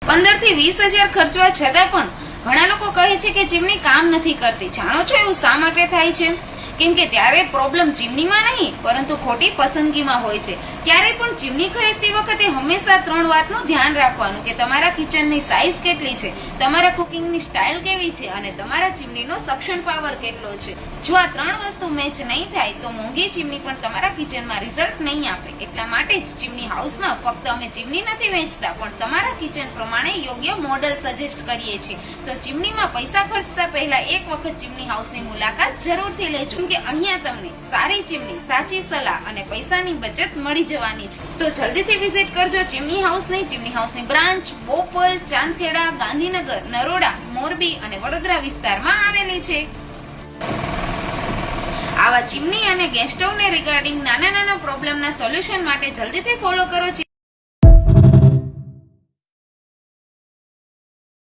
15 થી 20,000 ખર્ચવા છતાં પણ ઘણા લોકો કહે છે કે ચીમની કામ નથી કરતી. જાણો છો એવું શા માટે થાય છે? કેમ કે ત્યારે પ્રોબ્લેમ ચીમનીમાં નહીં પરંતુ ખોટી પસંદગીમાં હોય છે. ક્યારે પણ ચીમની ખરીદતી વખતે હંમેશા 3 વાતનું ધ્યાન રાખવાનું કે તમારા કિચનની સાઇઝ કેટલી છે, તમારા કુકિંગની સ્ટાઇલ કેવી છે અને તમારા ચીમનીનો સક્શન પાવર કેટલો છે. જો આ 3 વસ્તુ મેચ નહીં થાય તો મોંઘી ચીમની પણ તમારા કિચનમાં રિઝલ્ટ નહીં આપે. એટલા માટે જ ચીમની હાઉસમાં ફક્ત અમે ચીમની નથી વેચતા પણ તમારા કિચન પ્રમાણે યોગ્ય મોડેલ સજેસ્ટ કરીએ છીએ. તો ચીમનીમાં પૈસા ખર્ચતા પહેલા એક વખત ચીમની હાઉસની મુલાકાત જરૂરથી લેજો કે અહીંયા તમને સારી ચીમની, સાચી સલાહ અને પૈસાની બચત મળી જવાની છે. તો જલ્દીથી વિઝિટ કરજો ચીમની હાઉસની. ચીમની હાઉસની બ્રાન્ચ બોપલ, ચાંદખેડા, ગાંધીનગર, નરોડા, મોરબી અને વડોદરા વિસ્તારમાં આવેલી છે. આવા ચીમની અને ગેસ સ્ટવને રિગાર્ડિંગ નાના પ્રોબ્લેમના સોલ્યુશન માટે જલ્દીથી ફોલો કરો.